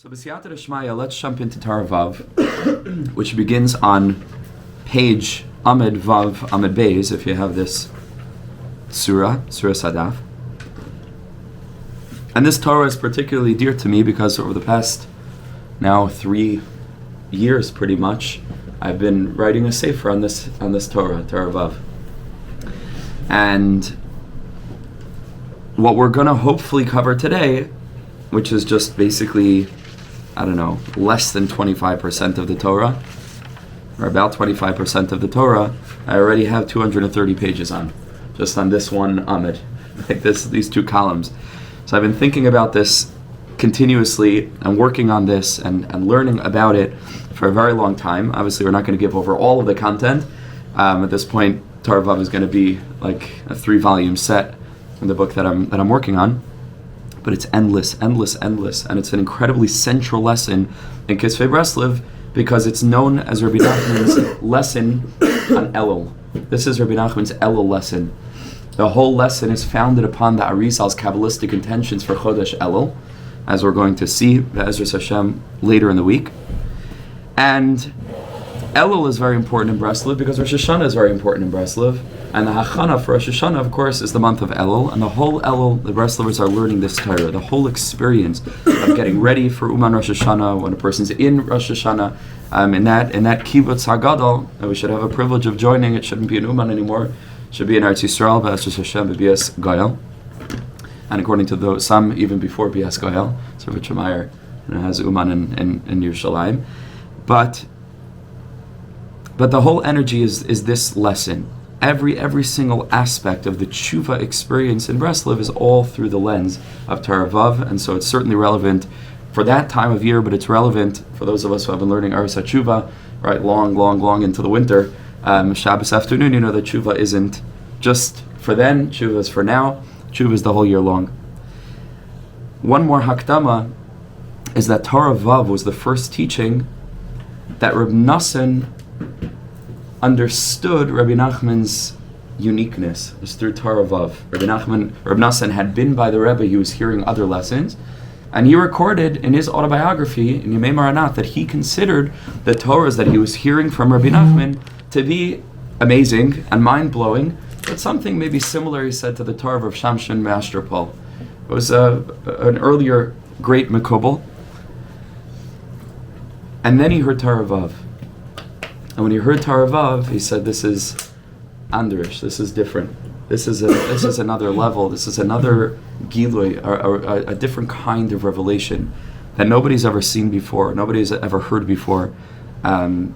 So B'siyata D'Shmaya, let's jump into Torah Vav, which begins on page Amud Vav Amud Beis, if you have this Surah Sadaf. And this Torah is particularly dear to me because over the past now 3 years pretty much, I've been writing a sefer on this Torah Vav. And what we're going to hopefully cover today, which is just basically, less than 25% of the Torah, or about 25% of the Torah, I already have 230 pages on, just on this one Amud, like these two columns. So I've been thinking about this continuously and working on this and learning about it for a very long time. Obviously, we're not going to give over all of the content. At this point, Torah Vav is going to be like a 3-volume set in the book that I'm working on. But it's endless, and it's an incredibly central lesson in Kisvei Breslev because it's known as Rebbe Nachman's lesson on Elul. This is Rebbe Nachman's Elul lesson. The whole lesson is founded upon the Arizal's Cabalistic intentions for Chodesh Elul, as we're going to see Be'ezras Hashem later in the week. And Elul is very important in Breslev because Rosh Hashanah is very important in Breslev. And the Hachana for Rosh Hashanah, of course, is the month of Elul. And the whole Elul, the Breslevers are learning this Torah. The whole experience of getting ready for Uman Rosh Hashanah, when a person's in Rosh Hashanah, in that Kibbutz HaGadol, we should have a privilege of joining. It shouldn't be in Uman anymore. It should be in Eretz Yisrael, Be'ezras Hashem, B'Bias Geulah. And according to those, some even before Bias Geulah, so Rebbe Nachman has Uman in Yerushalayim. But the whole energy is this lesson. Every single aspect of the Chuva experience in Breslev is all through the lens of Torah Vav, and so it's certainly relevant for that time of year, but it's relevant for those of us who have been learning Aris HaTshuva, right, long into the winter. Shabbos afternoon, you know that Chuva isn't just for then, Chuva is for now, Chuva is the whole year long. One more hakdama is that Torah Vav was the first teaching that Rebbe Nachman understood Rebbe Nachman's uniqueness. It was through Torah Vav. Rebbe Nachman had been by the Rebbe, he was hearing other lessons, and he recorded in his autobiography, in Yemei Maranat, that he considered the Torahs that he was hearing from Rebbe Nachman to be amazing and mind-blowing, but something maybe similar he said to the Torah of Shamshin Masterpol. It was an earlier great Mekubal. And then he heard Torah Vav. And when he heard Torah Vav, he said, "This is Andrish. This is different. This is another level. This is another Geulah, or a different kind of revelation that nobody's ever seen before, nobody's ever heard before." And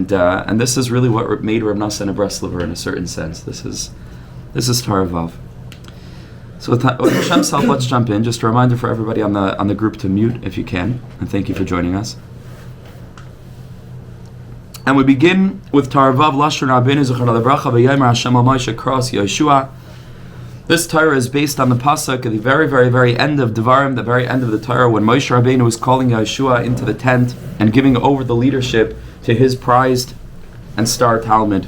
this is really what made Rebbe Nachman a Breslever in a certain sense. This is Torah Vav. So with Hashem's help, let's jump in. Just a reminder for everybody on the group to mute if you can, and thank you for joining us. And we begin with Torah Vav, Lashon Rabbeinu Zechar Lebracha V'Yomer Hashem Al Moshe Kros Yeshua. This Torah is based on the pasuk at the very, very, very end of Devarim, the very end of the Torah, when Moshe Rabbeinu was calling Yeshua into the tent and giving over the leadership to his prized and star Talmud,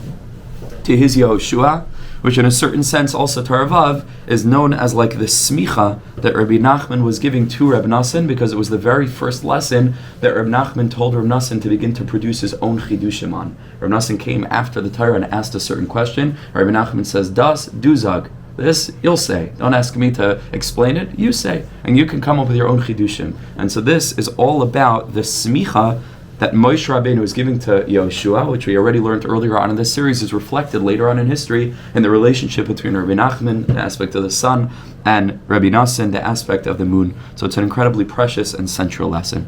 to his Yehoshua, which in a certain sense also Torah Vav is known as like the smicha that Rebbe Nachman was giving to Rebbe Nachman, because it was the very first lesson that Rebbe Nachman told Rebbe Nachman to begin to produce his own chidushim on. Rebbe Nachman came after the Torah and asked a certain question. Rebbe Nachman says, "Das du zag." This you'll say. Don't ask me to explain it. You say, and you can come up with your own chidushim. And so this is all about the smicha that Moshe Rabbeinu was giving to Yehoshua, which we already learned earlier on in this series, is reflected later on in history in the relationship between Rebbe Nachman, the aspect of the sun, and Rebbe Nachman, the aspect of the moon. So it's an incredibly precious and central lesson.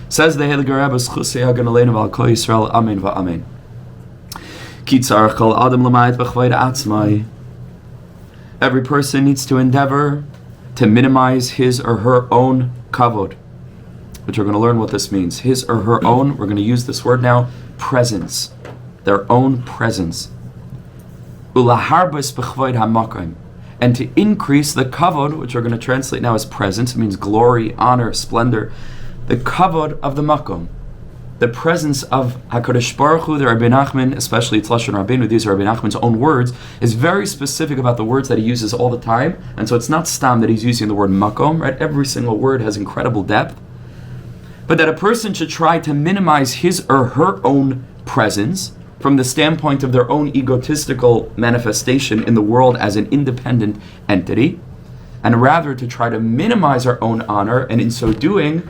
Says the Heilige Rebbe, Schusei Hagan Aleinu V'al Kol Yisrael, Amen V'Amen. Ki tzarich kol adam l'mayit b'chvod atzmai. Every person needs to endeavor to minimize his or her own kavod, which we're going to learn what this means. His or her own, we're going to use this word now, presence. Their own presence. Ulaharbis b'chvod hamakom. And to increase the kavod, which we're going to translate now as presence, it means glory, honor, splendor. The kavod of the makom. The presence of HaKadosh Baruch Hu, the Rebbe Nachman, especially it's Lashon Rabbeinu, these are Rebbe Nachman's own words, is very specific about the words that he uses all the time. And so it's not stam that he's using the word makom, right? Every single word has incredible depth. but that a person should try to minimize his or her own presence from the standpoint of their own egotistical manifestation in the world as an independent entity, and rather to try to minimize our own honor, and in so doing,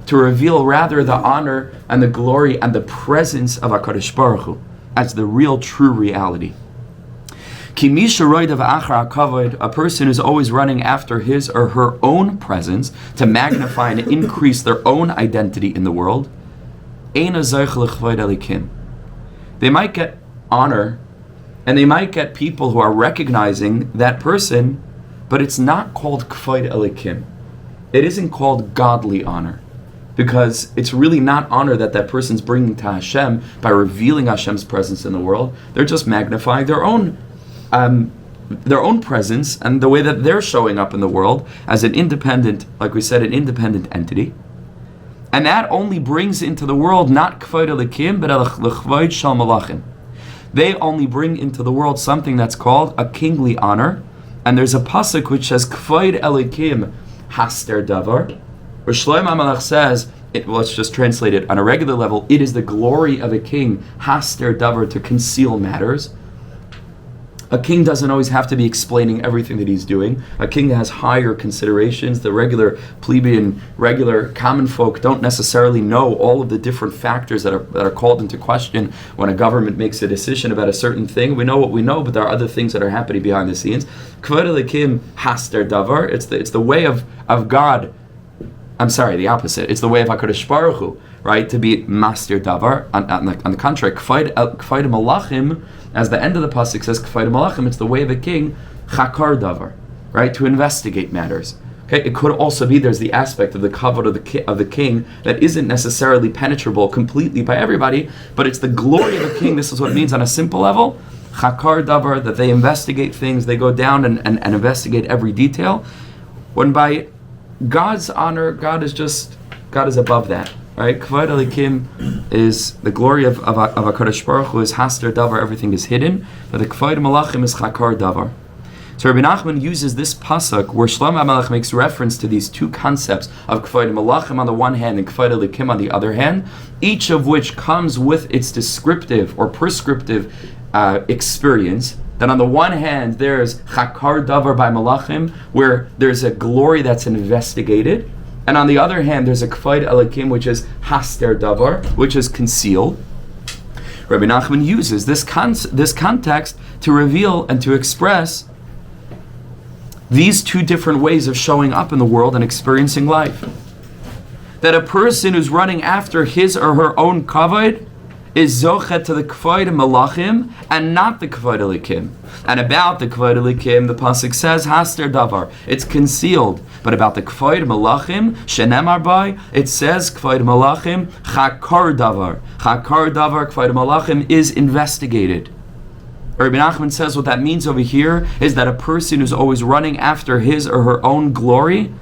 to reveal rather the honor and the glory and the presence of HaKadosh Baruch Hu as the real true reality. A person is always running after his or her own presence to magnify and increase their own identity in the world. They might get honor, and they might get people who are recognizing that person, but it's not called k'vod elikim. It isn't called godly honor, because it's really not honor that person's bringing to Hashem by revealing Hashem's presence in the world. They're just magnifying their own presence and the way that they're showing up in the world as an independent, like we said, an independent entity. And that only brings into the world not k'vod elikim, but l'chvod shel malachim. They only bring into the world something that's called a kingly honor. And there's a pasuk which says k'vod elikim haster davar, where Shlomo HaMelech says, let's just translate it on a regular level, it is the glory of a king, haster davar, to conceal matters. A king doesn't always have to be explaining everything that he's doing. A king has higher considerations. The regular plebeian, regular common folk don't necessarily know all of the different factors that are called into question when a government makes a decision about a certain thing. We know what we know, but there are other things that are happening behind the scenes. K'vod elikim haster davar. It's the way of God. I'm sorry, the opposite. It's the way of HaKadosh Baruch Hu, right? To be master davar. On the contrary, k'vod malachim, as the end of the pasuk says, k'vod malachim, it's the way of a king, chakar davar, right? To investigate matters. Okay, it could also be there's the aspect of the kavod of the king that isn't necessarily penetrable completely by everybody, but it's the glory of a king. This is what it means on a simple level. Chakar davar, that they investigate things, they go down and investigate every detail. When by God's honor, God is above that, right? K'vod elikim is the glory of HaKadosh Baruch Hu, is haster davar, everything is hidden, but the k'vod malachim is chakar davar. So Rebbe Nachman uses this pasuk where Shlomo HaMelech makes reference to these two concepts of k'vod malachim on the one hand and k'vod elikim on the other hand, each of which comes with its descriptive or prescriptive experience. That on the one hand, there's chakar davar by malachim, where there's a glory that's investigated, and on the other hand, there's a k'vod elikim, which is haster davar, which is concealed. Rebbe Nachman uses this context to reveal and to express these two different ways of showing up in the world and experiencing life. That a person who's running after his or her own kavod is zochet to the k'vod malachim and not the k'vod elikim. And about the k'vod elikim, the pasuk says haster davar, it's concealed. But about the k'vod malachim, shenemar by, it says k'vod malachim chakar davar. Chakar davar, k'vod malachim, is investigated. Rebbe Nachman says what that means over here is that a person who's always running after his or her own glory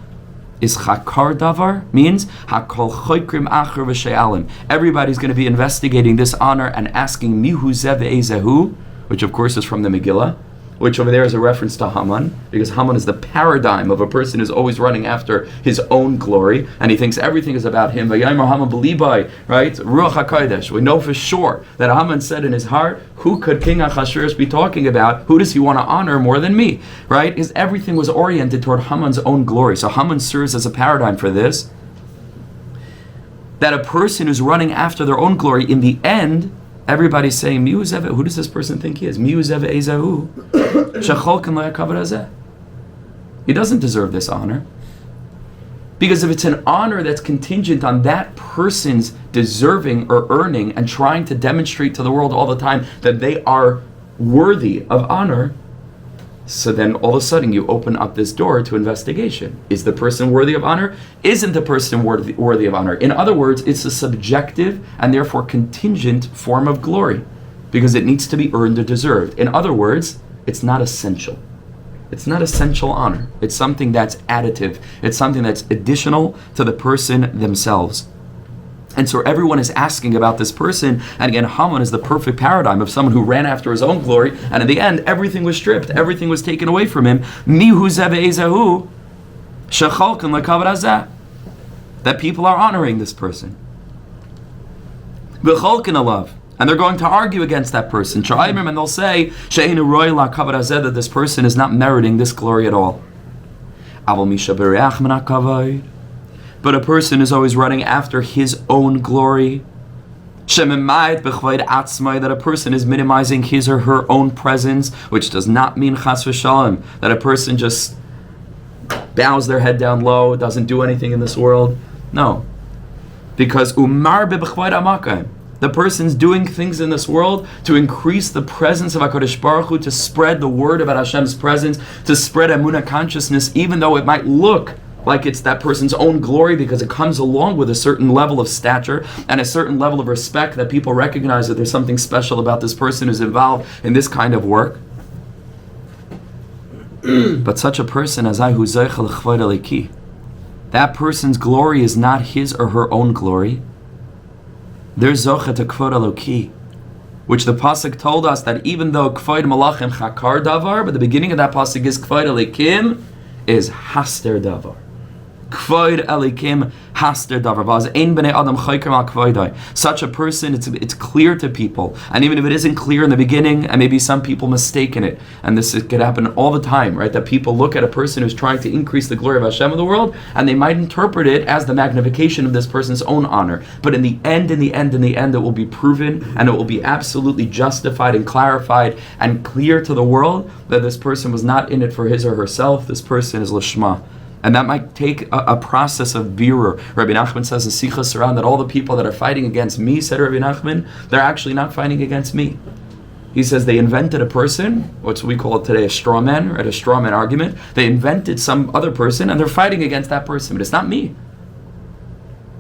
is chakar davar, means hakol choikrim acher v'she'alim. Everybody's going to be investigating this honor and asking mihu zeh ve'ezehu, which of course is from the Megillah, which over there is a reference to Haman, because Haman is the paradigm of a person who's always running after his own glory, and he thinks everything is about him. V'yaymer Haman b'libai, right? Ruach HaKodesh. We know for sure that Haman said in his heart, who could King Achashverosh be talking about? Who does he want to honor more than me? Right? Because everything was oriented toward Haman's own glory. So Haman serves as a paradigm for this. That a person who's running after their own glory, in the end, everybody's saying, who does this person think he is? He doesn't deserve this honor. Because if it's an honor that's contingent on that person's deserving or earning and trying to demonstrate to the world all the time that they are worthy of honor, so then all of a sudden you open up this door to investigation. Is the person worthy of honor? Isn't the person worthy of honor? In other words, it's a subjective and therefore contingent form of glory because it needs to be earned or deserved. In other words, it's not essential. It's not essential honor. It's something that's additive. It's something that's additional to the person themselves. And so everyone is asking about this person, and again, Haman is the perfect paradigm of someone who ran after his own glory, and in the end, everything was stripped, everything was taken away from him. Mihu zeh ve'ezehu shechalken lekavod hazeh. that people are honoring this person. V'cholkin alav. And they're going to argue against that person. SHIURIM, and they'll say, that this person is not meriting this glory at all. But a person is always running after his own glory. That a person is minimizing his or her own presence, which does not mean chas v'shalom, that a person just bows their head down low, doesn't do anything in this world. No. Because the person's doing things in this world to increase the presence of HaKadosh Baruch Hu, to spread the word about Hashem's presence, to spread Emunah consciousness, even though it might look like it's that person's own glory, because it comes along with a certain level of stature and a certain level of respect that people recognize that there's something special about this person who's involved in this kind of work. But such a person as I, who zeichel l'chvod eliki, that person's glory is not his or her own glory. There's zochet to kvod eloki, which the pasuk told us that even though kvod malachim chakar davar, but the beginning of that pasuk is kvod elikim is haster davar. Kvod elikim haster davar. Vaz ein bnei adam chayker mal kvodai. Such a person, it's clear to people, and even if it isn't clear in the beginning, and maybe some people mistaken it, and this could happen all the time, right? That people look at a person who's trying to increase the glory of Hashem in the world, and they might interpret it as the magnification of this person's own honor. But in the end, it will be proven, and it will be absolutely justified and clarified and clear to the world that this person was not in it for his or herself. This person is lishma. And that might take a process of birur. Rebbe Nachman says in Sichas Saran that all the people that are fighting against me, said Rebbe Nachman, they're actually not fighting against me. He says they invented a person, what we call it today a straw man, right? A straw man argument. They invented some other person and they're fighting against that person, but it's not me.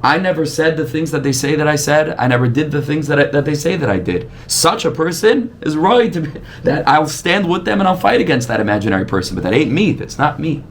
I never said the things that they say that I said. I never did the things that they say that I did. Such a person is right to be, that I'll stand with them and I'll fight against that imaginary person, but that ain't me. That's not me.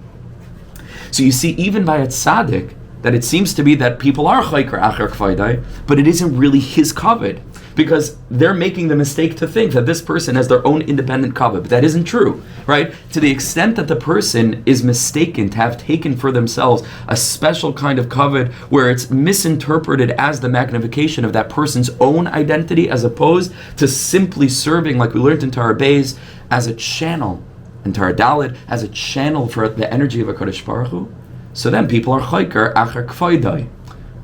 So you see, even by a tzaddik, that it seems to be that people are chayker acher kvaydai, but it isn't really his kavod, because they're making the mistake to think that this person has their own independent kavod, but that isn't true, right? To the extent that the person is mistaken to have taken for themselves a special kind of kavod where it's misinterpreted as the magnification of that person's own identity, as opposed to simply serving, like we learned in Torah Beis, as a channel, and Torah Dalet as a channel for the energy of HaKadosh Baruch Hu, so then people are chayker acher kvaydai.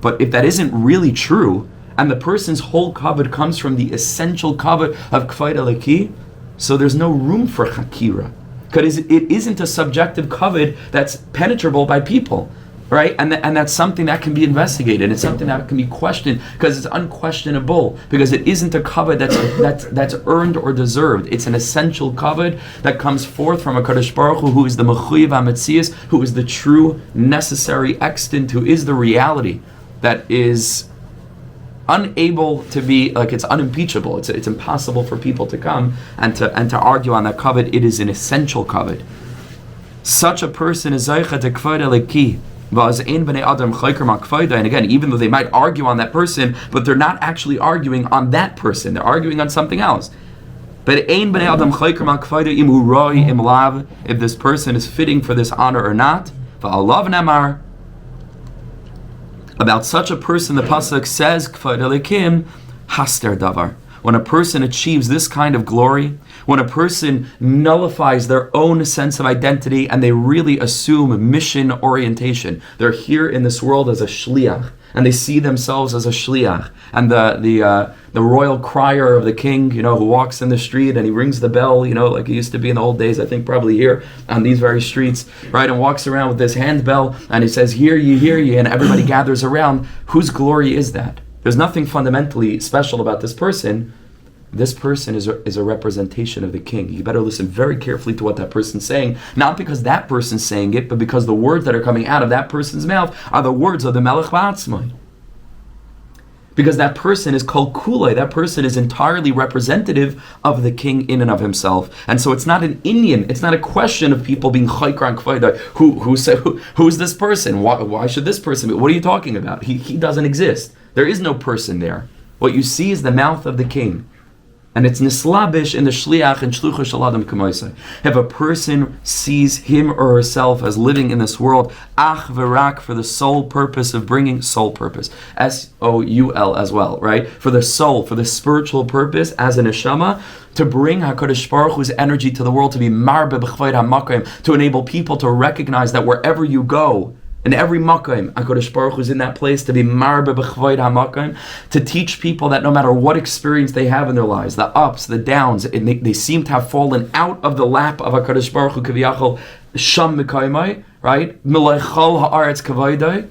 But if that isn't really true, and the person's whole kavod comes from the essential kavod of kvod eliki, so there's no room for chakira, because it isn't a subjective kavod that's penetrable by people, right? And that's something that can be investigated. It's something that can be questioned because it's unquestionable, because it isn't a kavod that's earned or deserved. It's an essential kavod that comes forth from a HaKadosh Baruch Hu, who is the mechuyev hametzias, who is the true necessary extant, who is the reality that is unable to be, like, it's unimpeachable. It's impossible for people to come and to argue on that kavod. It is an essential kavod. Such a person is zeicha to kvod eliki. And again, even though they might argue on that person, but they're not actually arguing on that person, they're arguing on something else. But if this person is fitting for this honor or not, about such a person the pasuk says, kvod elikim haster davar. When a person achieves this kind of glory, when a person nullifies their own sense of identity and they really assume mission orientation, they're here in this world as a shliach, and they see themselves as a shliach, and the royal crier of the king, who walks in the street and he rings the bell, like it used to be in the old days, I think probably here on these very streets, right, and walks around with this handbell and he says, hear ye, and everybody gathers around. Whose glory is that? There's nothing fundamentally special about this person. This person is a representation of the king. You better listen very carefully to what that person's saying, not because that person's saying it, but because the words that are coming out of that person's mouth are the words of the Melech Ba'atzmai. Because that person is kol kulei, that person is entirely representative of the king in and of himself. And so it's not an Indian, it's not a question of people being chayker and kvaydai. Who's this person? Why should this person be? What are you talking about? He doesn't exist. There is no person there. What you see is the mouth of the king. And it's nislabish in the shliach and shlucha shaladam kamoisai. If a person sees him or herself as living in this world, ach v'rak, for the sole purpose of bringing soul purpose, S-O-U-L as well, right? For the soul, for the spiritual purpose as a neshama, to bring HaKadosh Baruch Hu's energy to the world, to be marbe b'chvayt ha'makayim, to enable people to recognize that wherever you go, in every makayim, HaKadosh Baruch Hu's in that place, to be marbe b'chvayt ha'makayim, to teach people that no matter what experience they have in their lives, the ups, the downs, they seem to have fallen out of the lap of HaKadosh Baruch Hu kaviyachol sham mekaymai, right? Milay chol ha'aretz kavaydai,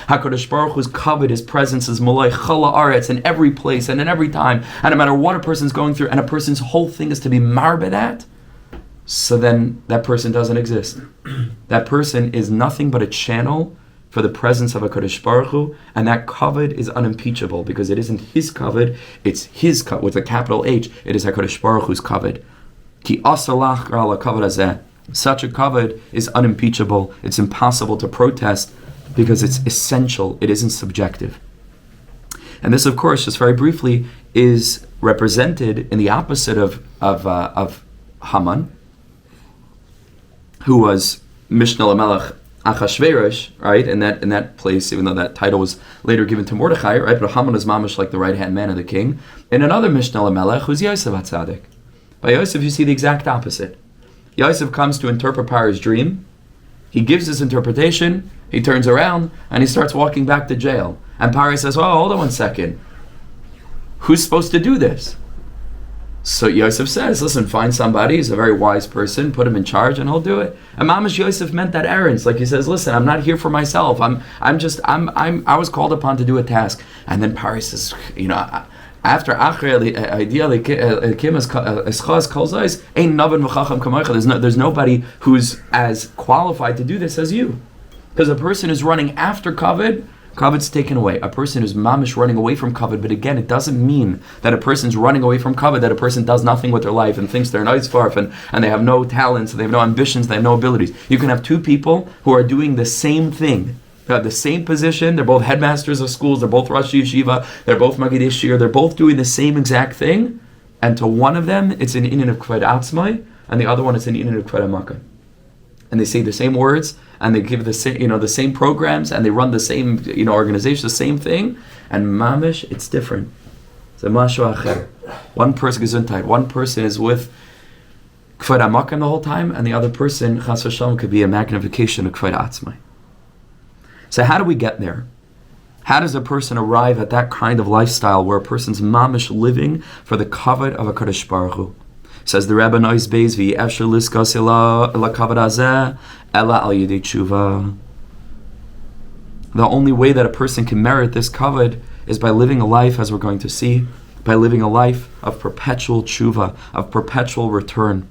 HaKadosh Baruch Hu's covet, his presence is milay chol ha'aretz in every place and in every time, and no matter what a person's going through, and a person's whole thing is to be marbe that, so then that person doesn't exist. That person is nothing but a channel for the presence of HaKadosh Baruch Hu, and that kavod is unimpeachable, because it isn't his kavod, it's his kavod, with a capital H, it is HaKadosh Baruch Hu's kavod. Ki asalach ala kavod hazeh. Such a kavod is unimpeachable, it's impossible to protest, because it's essential, it isn't subjective. And this, of course, just very briefly, is represented in the opposite of Haman, who was Mishnah Lamelech Achashverosh, right? In that place, even though that title was later given to Mordechai, right? But Haman is mamish like the right-hand man of the king. In another Mishnah Lamelech, who's Yosef HaTzadik. By Yosef, you see the exact opposite. Yosef comes to interpret Paro's dream. He gives his interpretation. He turns around and he starts walking back to jail. And Paro says, "Oh, hold on 1 second. Who's supposed to do this?" So Yosef says, listen, find somebody, he's a very wise person, put him in charge and he'll do it. And Mamash Yosef meant that errands. Like he says, listen, I'm not here for myself. I was called upon to do a task. And then Paro says, after there's nobody who's as qualified to do this as you. Because a person is running after kavod, kavod's taken away. A person is mamish running away from kavod, but again, it doesn't mean that a person's running away from kavod, that a person does nothing with their life and thinks they're an oisfarf and they have no talents, they have no ambitions, they have no abilities. You can have two people who are doing the same thing. They have the same position, they're both headmasters of schools, they're both Rosh Yeshiva, they're both Magid Shir, they're both doing the same exact thing, and to one of them, it's an inyan of kved atzmai, and the other one, it's an inyan of kved amakah. And they say the same words, and they give the same, the same programs, and they run the same, organization, the same thing. And mamish, it's different. It's a mashu acher. One person gesundheit. One person is with kvod hamakom the whole time, and the other person, chas v'shalom, could be a magnification of kvod atzmai. So how do we get there? How does a person arrive at that kind of lifestyle where a person's mamish living for the kavod of HaKadosh Baruch Hu? Says the Rebbe Nois Bezvi, Efshar Liskas ela kavod hazeh, ela al yedei Chuva. The only way that a person can merit this kavod is by living a life, as we're going to see, by living a life of perpetual Chuva, of perpetual return.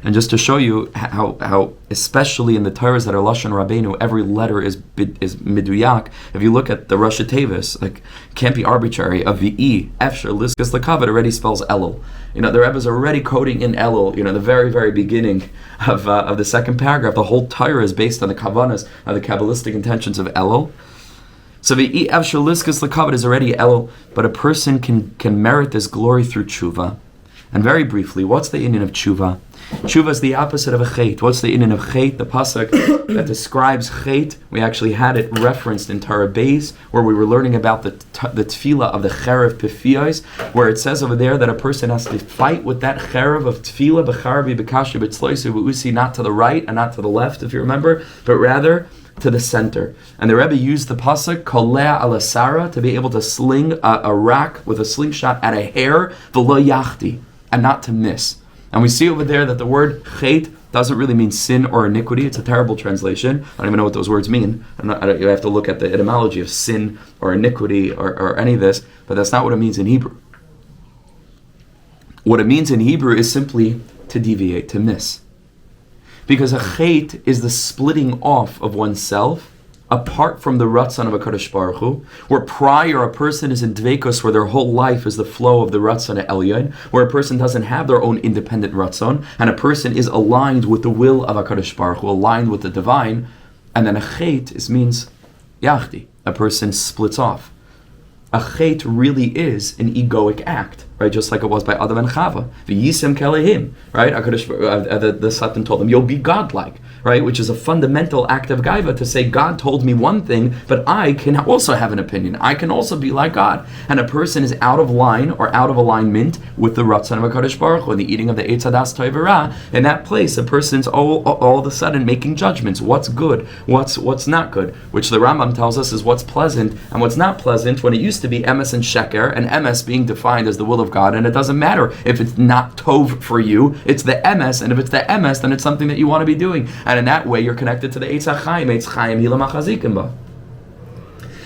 And just to show you how especially in the Torahs that are Lashon Rabbeinu, every letter is miduyak. If you look at the Rosh Tevis, like, can't be arbitrary. A V-E, Efshar, Liskas, Lakavod already spells Elul. The Rebbe's already coding in Elul, the very, very beginning of the second paragraph. The whole Torah is based on the Kavanas, on the Cabalistic intentions of Elul. So V-E, Efshar, Liskas, Lakavod is already Elul, but a person can merit this glory through Chuva. And very briefly, what's the inyan of Chuva? Chuva is the opposite of a chait. What's the inyan of chait? The pasuk that describes chait, we actually had it referenced in Torah Beis, where we were learning about the tefillah of the cherev pifiyos, where it says over there that a person has to fight with that cherev of tefillah, b'charbi, b'kashi, b'tzloisu, b'usi, not to the right and not to the left, if you remember, but rather to the center. And the Rebbe used the pasuk kolea alasara to be able to sling a rack with a slingshot at a hair, v'lo yachti, and not to miss. And we see over there that the word chet doesn't really mean sin or iniquity. It's a terrible translation. I don't even know what those words mean. You have to look at the etymology of sin or iniquity or any of this, but that's not what it means in Hebrew. What it means in Hebrew is simply to deviate, to miss. Because a chet is the splitting off of oneself apart from the ratzon of HaKadosh Baruch Hu, where prior a person is in dveikos, where their whole life is the flow of the ratzon elyon, where a person doesn't have their own independent ratzon, and a person is aligned with the will of HaKadosh Baruch Hu, aligned with the divine, and then a chet means yachdi, a person splits off. a chet really is an egoic act, right? Just like it was by Adam and Chava. V'yisem kelehim, right? The Satan told them, you'll be godlike, right? Which is a fundamental act of gaiva, to say God told me one thing, but I can also have an opinion. I can also be like God. And a person is out of line or out of alignment with the Ratzon of HaKadosh Baruch Hu, and the eating of the Eitz Hadas Tov Ra. In that place, a person's all of a sudden making judgments. What's good? What's not good? Which the Rambam tells us is what's pleasant and what's not pleasant, when it used to be emes and sheker, and emes being defined as the will of God, and it doesn't matter if it's not tov for you, it's the emes, and if it's the emes, then it's something that you want to be doing, and in that way you're connected to the Eitz HaChaim, Eitz Chaim Hila Machazikim Ba.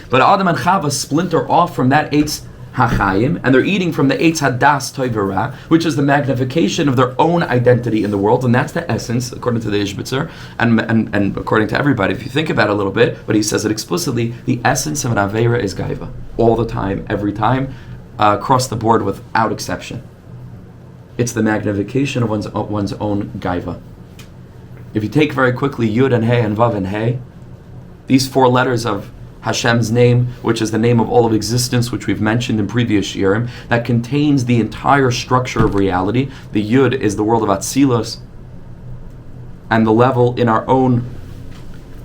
But Adam and Chava splinter off from that Eitz HaChaim, and they're eating from the Eitz Hadas Tov Ra, which is the magnification of their own identity in the world, and that's the essence, according to the Ishbitzer, and according to everybody. If you think about it a little bit, but he says it explicitly, the essence of an Aveira is Gaiva. All the time, every time, across the board without exception. It's the magnification of one's own Gaiva. If you take very quickly Yud and Hey and Vav and Hey, these 4 letters of Hashem's name, which is the name of all of existence, which we've mentioned in previous shiurim, that contains the entire structure of reality. The Yud is the world of Atzilus, and the level in our own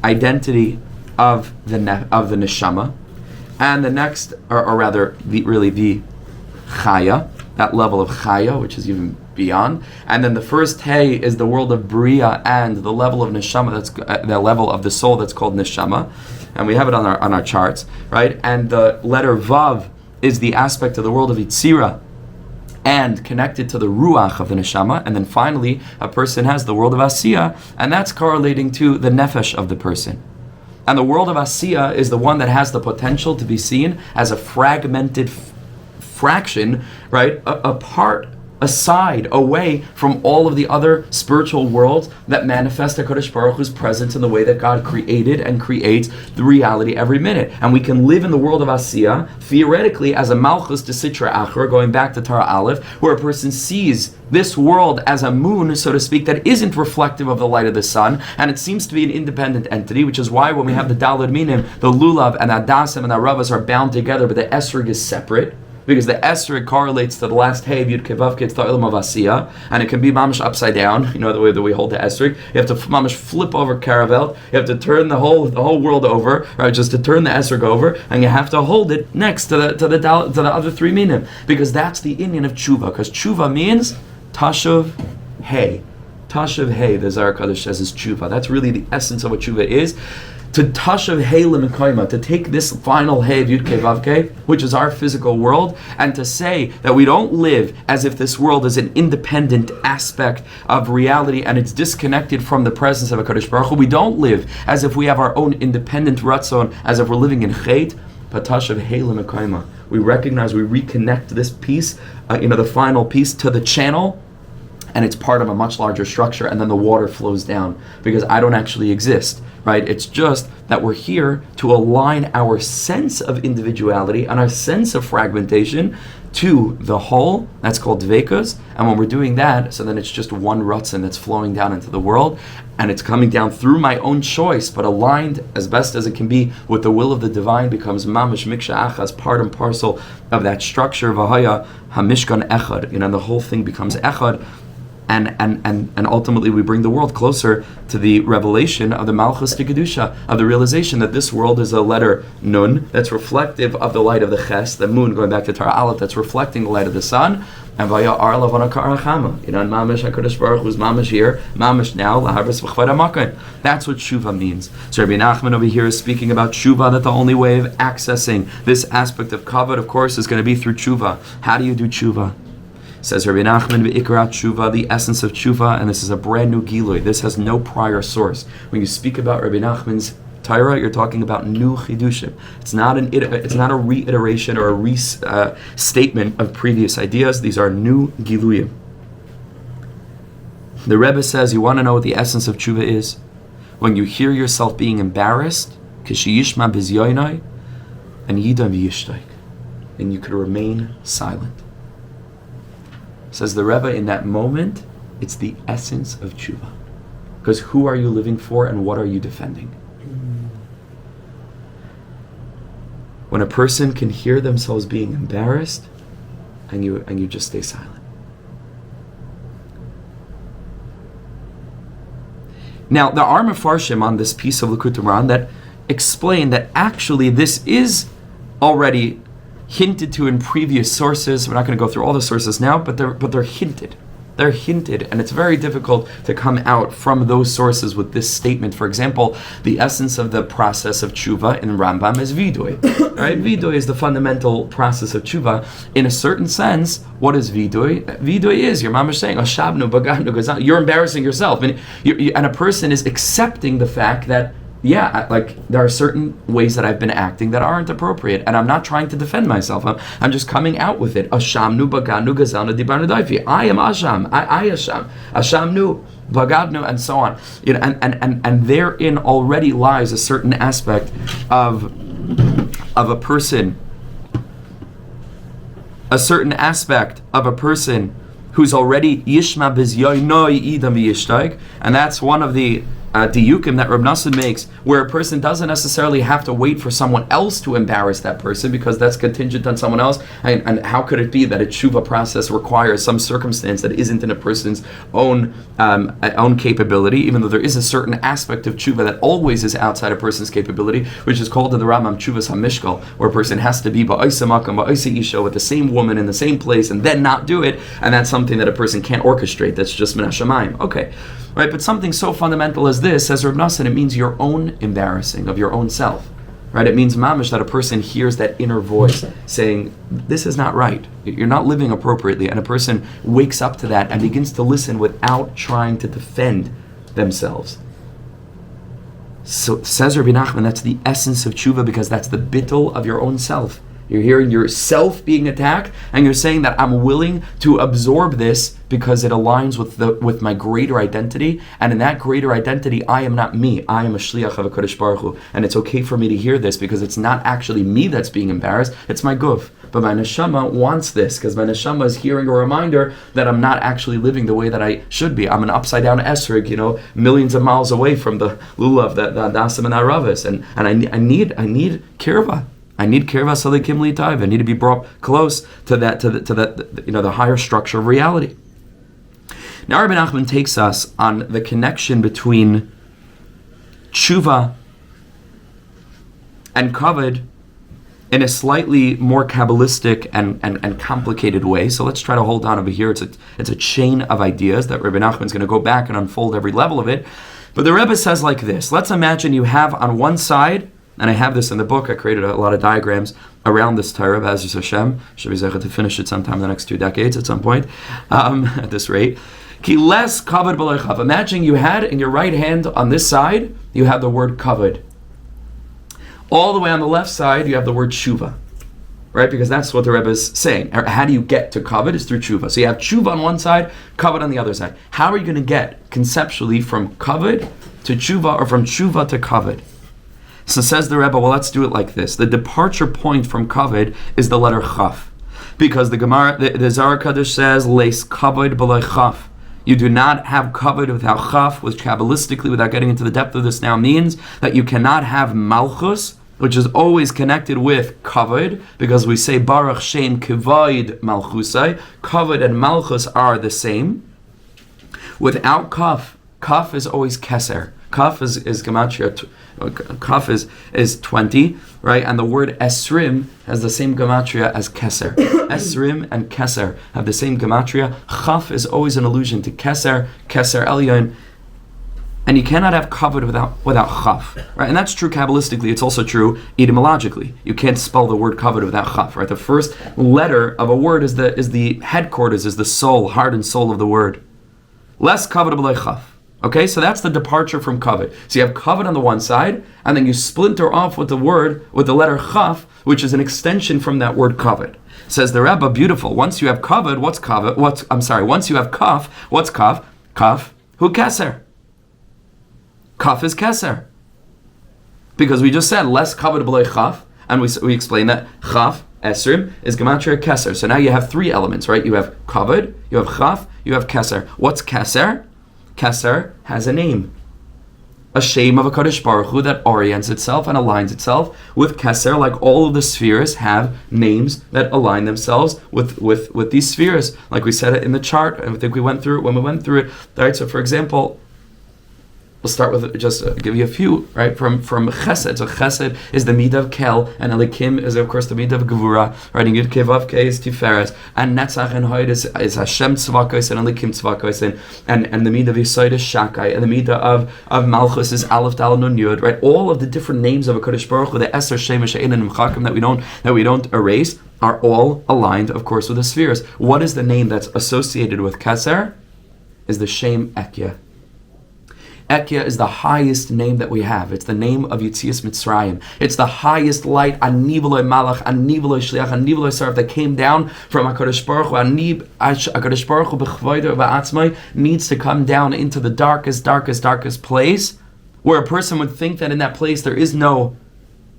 identity of the neshama, and the next, or rather, the Chaya, that level of Chaya, which is even beyond. And then the first Hey is the world of Bria and the level of Neshama, that's the level of the soul that's called Neshama. And we have it on our charts, right? And the letter Vav is the aspect of the world of Yitzira and connected to the Ruach of the Neshama. And then finally, a person has the world of Asiya, and that's correlating to the Nefesh of the person. And the world of Asiya is the one that has the potential to be seen as a fragmented fraction, right? A part, aside, away from all of the other spiritual worlds that manifest HaKadosh Baruch Hu's presence in the way that God created and creates the reality every minute. And we can live in the world of Asiya, theoretically, as a Malchus de Sitra Achor, going back to Torah Aleph, where a person sees this world as a moon, so to speak, that isn't reflective of the light of the sun, and it seems to be an independent entity, which is why when we have the Daled Minim, the Lulav and Adasim and Aravas are bound together, but the Esrig is separate, because the Esrig correlates to the last Hey of Yud Kevavke, it's the Olam of Asiya, and it can be mamash upside down, the way that we hold the Esrig. You have to mamash flip over Caravel, you have to turn the whole world over, right, just to turn the Esrig over, and you have to hold it next to the other 3 minim, because that's the Indian of Chuva, because Chuva means Tashuv Hey. Tashuv Hey, the Zohar Kadosh says, is Chuva. That's really the essence of what Chuva is. To Tashuv Hey Lemekayma, to take this final Hey of Yud Kei Vav Kei, which is our physical world, and to say that we don't live as if this world is an independent aspect of reality and it's disconnected from the presence of HaKadosh Baruch Hu. We don't live as if we have our own independent Ratzon, as if we're living in Chet, but Tashuv Hey Lemekayma. We recognize, we reconnect this piece, the final piece, to the channel, and it's part of a much larger structure, and then the water flows down, because I don't actually exist, right? It's just that we're here to align our sense of individuality and our sense of fragmentation to the whole. That's called dveikus, and when we're doing that, so then it's just one rutzin that's flowing down into the world, and it's coming down through my own choice, but aligned as best as it can be with the will of the divine, becomes mamish miksha achas, part and parcel of that structure. V'haya hamishkan echad, the whole thing becomes echad. And ultimately we bring the world closer to the revelation of the Malchus de Kedusha, of the realization that this world is a letter Nun, that's reflective of the light of the Ches, the moon, going back to Torah Aleph, that's reflecting the light of the sun, and Vaya Ar Lavana Karachama, and Mamish HaKadosh Baruch Hu's Mamish here, Mamish now, Lahavris V'chvad HaMakan. That's what Chuva means. So Rebbe Nachman over here is speaking about Chuva, that the only way of accessing this aspect of Kavod, of course, is going to be through Chuva. How do you do Chuva? Says Rebbe Nachman, V'ikrat Chuva, the essence of Chuva, and this is a brand new Gilui. This has no prior source. When you speak about Rebbe Nachman's Torah, you're talking about new chidushim. It's not a reiteration or a restatement of previous ideas. These are new Giluyim. The Rebbe says, you want to know what the essence of Chuva is? When you hear yourself being embarrassed, Kishiyishma bizyoinai, and Yidam v'yishtaik, and you could remain silent. Says the Rebbe, in that moment, it's the essence of Chuva. Because who are you living for and what are you defending? When a person can hear themselves being embarrassed, and you just stay silent. Now, there are Mefarshim on this piece of Likutei Moharan that explain that actually this is already hinted to in previous sources. We're not going to go through all the sources now, but they're hinted. They're hinted, and it's very difficult to come out from those sources with this statement. For example, the essence of the process of Chuva in Rambam is vidui. Right? Vidui is the fundamental process of Chuva. In a certain sense, what is vidui? Vidui is, your mom is saying, you're embarrassing yourself. And a person is accepting the fact that, yeah, like there are certain ways that I've been acting that aren't appropriate, and I'm not trying to defend myself. I'm just coming out with it. Ashamnu baganu gazalnu dibarnu daifi. I am Asham. I Asham. Ashamnu bagadnu, and so on. You know, and therein already lies a certain aspect of a person. A certain aspect of a person who's already yishma bizyoynoi idam v'yishtaik, and that's one of the diyukim that Rebbe Nachman makes, where a person doesn't necessarily have to wait for someone else to embarrass that person, because that's contingent on someone else. And how could it be that a tshuva process requires some circumstance that isn't in a person's own capability, even though there is a certain aspect of tshuva that always is outside a person's capability, which is called in the Rambam Tshuvas HaMishkal, where a person has to be ba'isa makam, ba'isa isha, with the same woman in the same place and then not do it, and that's something that a person can't orchestrate. That's just min hashamayim. Okay. Right, but something so fundamental as this, says Rebbe Nachman, it means your own embarrassing of your own self. Right, it means mamish that a person hears that inner voice saying, this is not right, you're not living appropriately, and a person wakes up to that and begins to listen without trying to defend themselves. So says Rebbe Nachman, that's the essence of tshuva, because that's the bittul of your own self. You're hearing yourself being attacked, and you're saying that I'm willing to absorb this because it aligns with my greater identity, and in that greater identity, I am not me. I am a shliach of HaKadosh Baruch Hu, and it's okay for me to hear this because it's not actually me that's being embarrassed, it's my guf. But my neshama wants this, because my neshama is hearing a reminder that I'm not actually living the way that I should be. I'm an upside down esrog, millions of miles away from the lulav, the dasim and aravis, and I need kirva. I need kirva salikim li'taiv. I need to be brought close to that, the higher structure of reality. Now, Rebbe Nachman takes us on the connection between tshuva and kavod in a slightly more Cabalistic and complicated way. So let's try to hold on over here. It's a chain of ideas that Rebbe Nachman is going to go back and unfold every level of it. But the Rebbe says like this: let's imagine you have on one side, and I have this in the book, I created a lot of diagrams around this Torah, B'ezras Hashem. Should be zeichet to finish it sometime in the next 2 decades at some point, at this rate. Ki les kavod b'lo chav. Imagine you had in your right hand on this side, you have the word kavod. All the way on the left side, you have the word tshuva. Right? Because that's what the Rebbe is saying. How do you get to kavod? Is through tshuva. So you have tshuva on one side, kavod on the other side. How are you going to get conceptually from kavod to tshuva, or from tshuva to kavod? So says the Rebbe, well, let's do it like this. The departure point from kavod is the letter chaf, because the Gemara, the Zohar Kadosh says, leis kavod b'lo chaf. You do not have kavod without chaf, which Cabalistically, without getting into the depth of this now, means that you cannot have malchus, which is always connected with kavod, because we say Baruch Shem Kavod Malchusai. Kavod and malchus are the same. Without kaf, kaf is always keser. Kaf is gematria. Kaf is 20, right? And the word esrim has the same gematria as keser. Esrim and keser have the same gematria. Chaf is always an allusion to keser elyon. And you cannot have kavod without chaf, right? And that's true Cabalistically. It's also true etymologically. You can't spell the word kavod without chaf, right? The first letter of a word is the headquarters, is the soul, heart and soul of the word. Less kavod b'lo chaf. Okay, so that's the departure from kavod. So you have kavod on the one side, and then you splinter off with the letter chaf, which is an extension from that word kavod. Says the Rebbe, beautiful. Once you have kavod, what's kavod? Once you have kaf, what's kaf? Kaf, hu keser. Kaf is keser. Because we just said less kavod b'lo chaf, and we explained that chaf, esrim, is gematria keser. So now you have 3 elements, right? You have kavod, you have chaf, you have keser. What's keser? Keser has a name. a shame of a Kadosh Baruch Hu that orients itself and aligns itself with Keser, like all of the spheres have names that align themselves with these spheres. Like we said it in the chart, I think we went through it when we went through it. Right, so for example, we'll start with just give you a few, right? From Chesed. So Chesed is the midah of Kel, and Elikim is of course the midah of Gevura. Right? And Yud Kei Vav Kei is Tiferes, and Netzach and Hoid is Hashem Tzvakos and Elikim Tzvakos, and the midah of Yesod is Shakai, and the midah of Malchus is Aleph Dal Nun Yud. Right? All of the different names of a Kodesh Baruch Hu, the Eser Shem She'ein and Mchakim that we don't erase, are all aligned, of course, with the spheres. What is the name that's associated with Keser? Is the Shem Ekya. Ekya is the highest name that we have. It's the name of Yitzias Mitzrayim. It's the highest light, Anivoloi Malach, Anivoloi Shliach, Anivoloi Sarf, that came down from HaKadosh Baruch Hu. HaKadosh Baruch Hu b'chvoido v'atzmai needs to come down into the darkest place, where a person would think that in that place there is no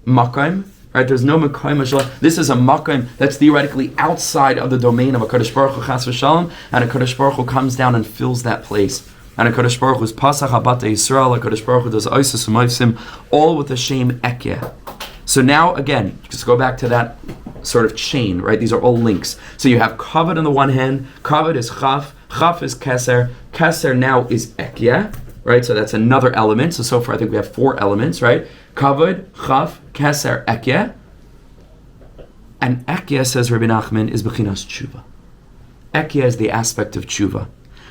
Makayim. Right, there's no Makayim. This is a Makayim that's theoretically outside of the domain of HaKadosh Baruch Hu Chas v'Shalom, and HaKadosh Baruch Hu comes down and fills that place. And HaKadosh Baruch Hu's Pasach Habata Yisrael, HaKadosh Baruch Hu does Oisus Umaysim, all with the Shem Ekya. So now, again, just go back to that sort of chain, right? These are all links. So you have Kavod on the one hand, Kavod is Chaf, Chaf is Keser, Keser now is Ekya, right? So that's another element. So far I think we have 4 elements, right? Kavod, Chaf, Keser, Ekya. And Ekya, says Rebbe Nachman, is Bechinas Chuva. Ekya is the aspect of Chuva.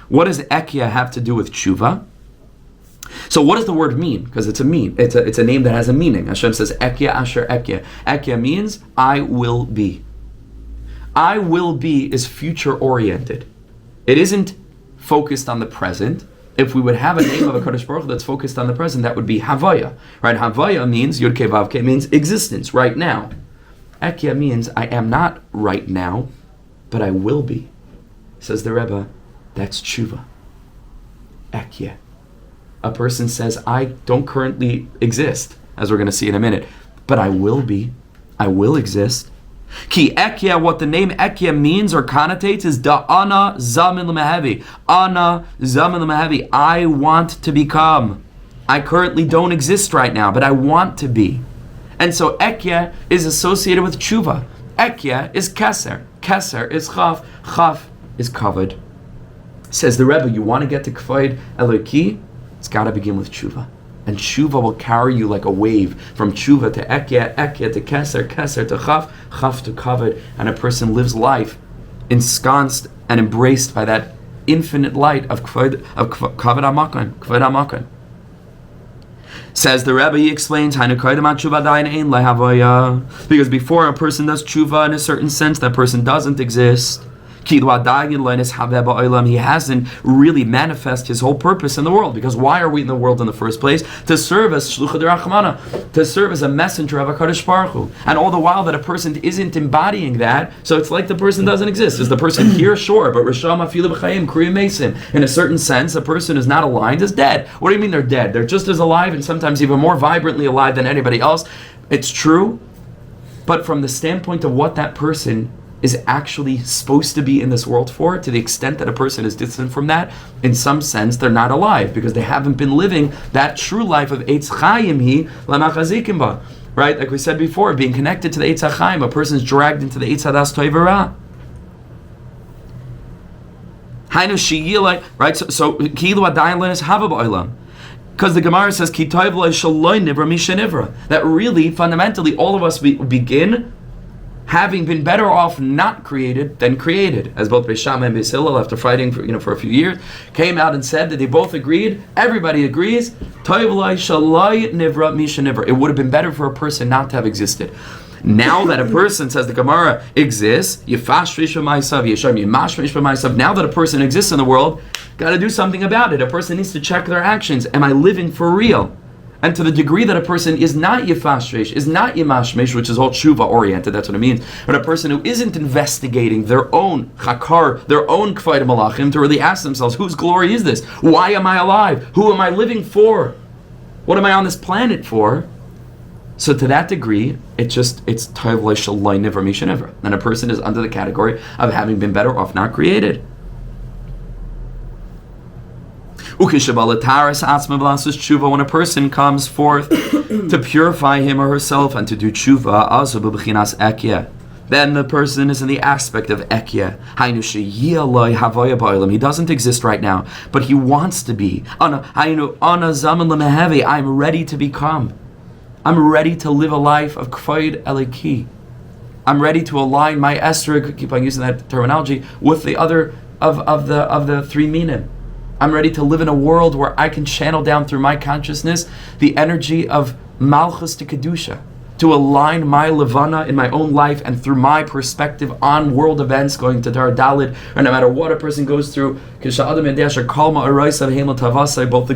What does Ekya have to do with Chuva? So what does the word mean? Because it's a name that has a meaning. Hashem says Ekya Asher Ekya. Ekya means I will be. I will be is future oriented. It isn't focused on the present. If we would have a name of a Kadosh Baruch Hu that's focused on the present, that would be Havaya. Right? Havaya means Yud Kei Vav Kei means existence, right now. Ekya means I am not right now, but I will be. Says the Rebbe. That's Chuva. Ekya. A person says, I don't currently exist, as we're going to see in a minute, but I will be. I will exist. Ki Ekya, what the name Ekya means or connotates is Da'ana Zamin L'Mehevi. Ana Zamin L'Mehevi. I want to become. I currently don't exist right now, but I want to be. And so Ekya is associated with Chuva. Ekya is Keser. Keser is Chaf. Chaf is Kavod. Says the Rebbe, you want to get to K'vayid Eloki, it's got to begin with Chuva. And Chuva will carry you like a wave from Chuva to Ekya, Ekya to Keser, Keser to Chaf, Chaf to Kavod, and a person lives life ensconced and embraced by that infinite light of Kavod HaMakan. Says the Rebbe, he explains, because before a person does Chuva, in a certain sense, that person doesn't exist. He hasn't really manifested his whole purpose in the world, because why are we in the world in the first place? To serve as Shluchei D'Rachmana, to serve as a messenger of HaKadosh Baruch Hu. And all the while that a person isn't embodying that, so it's like the person doesn't exist. Is the person here? Sure, but Risham Afilu B'Chayim Kriya Mesim. In a certain sense, a person is not aligned, is dead. What do you mean they're dead? They're just as alive and sometimes even more vibrantly alive than anybody else. It's true, but from the standpoint of what that person is actually supposed to be in this world for, to the extent that a person is distant from that, in some sense they're not alive, because they haven't been living that true life of Eitz Chayim hi l'machazikim ba. Right? Like we said before, being connected to the Eitz HaChaim, a person is dragged into the Eitz Hadas Tov V'Ra. Hainu sheyila, right? So kilu adayin lenis hava ba'olam. Because the Gemara says ki tov lo shaloi nivra misha nivra. That really, fundamentally, all of us begin having been better off not created than created, as both Beis Shammai and Beis Hillel, after fighting for a few years, came out and said that they both agreed. Everybody agrees. Tov lo shaloi nivra misha nivra. It would have been better for a person not to have existed. Now that a person, says the Gemara, exists, now that a person exists in the world, got to do something about it. A person needs to check their actions. Am I living for real? And to the degree that a person is not yefashresh, is not yemashmesh, which is all tshuva oriented, that's what it means, but a person who isn't investigating their own chakar, their own k'vayid malachim, to really ask themselves, whose glory is this? Why am I alive? Who am I living for? What am I on this planet for? So to that degree, it's tov lo shaloi nivra misha nivra. And a person is under the category of having been better off not created. When a person comes forth to purify him or herself and to do tshuva, then the person is in the aspect of ekya. He doesn't exist right now, but he wants to be. I'm ready to become. I'm ready to live a life of kfayid eliki. I'm ready to align my esrog, keep on using that terminology, with the other of the three minim. I'm ready to live in a world where I can channel down through my consciousness the energy of malchus to kedusha, to align my levana in my own life and through my perspective on world events, going to Torah Dalit, or no matter what a person goes through, both the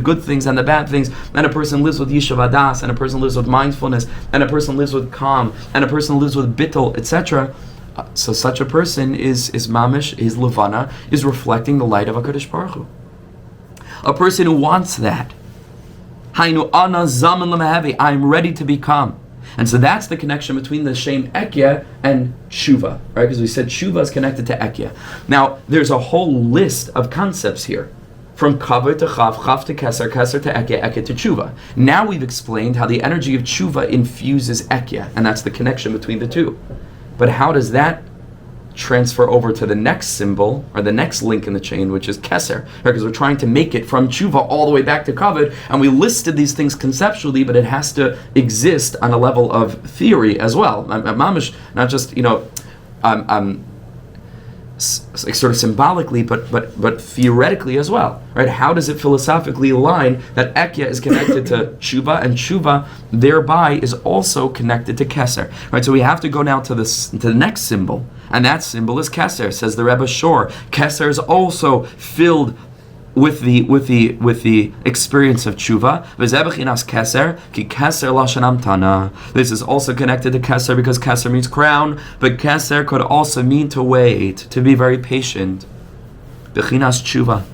good things and the bad things, and a person lives with yishuv hadas, and a person lives with mindfulness, and a person lives with calm, and a person lives with bittul, etc. So such a person is mamish, his levana is reflecting the light of HaKadosh Baruch Hu. A person who wants that, I'm ready to become. And so that's the connection between the shem ekya and tshuva, right? Because we said tshuva is connected to ekya. Now, there's a whole list of concepts here, from kavod to chav, chav to keser, keser to ekya, ekya to tshuva. Now we've explained how the energy of tshuva infuses ekya, and that's the connection between the two. But how does that transfer over to the next symbol, or the next link in the chain, which is keser, because we're trying to make it from tshuva all the way back to kavod, and we listed these things conceptually, but it has to exist on a level of theory as well. Mamish, not just like sort of symbolically, but theoretically as well, right? How does it philosophically align that ekya is connected to tshuva, and tshuva thereby is also connected to keser, right? So we have to go now to the next symbol, and that symbol is keser. Says the Rebbe, sure, keser is also filled with the experience of tshuva. This is also connected to keser because keser means crown, but keser could also mean to wait, to be very patient. Bechinas tshuva.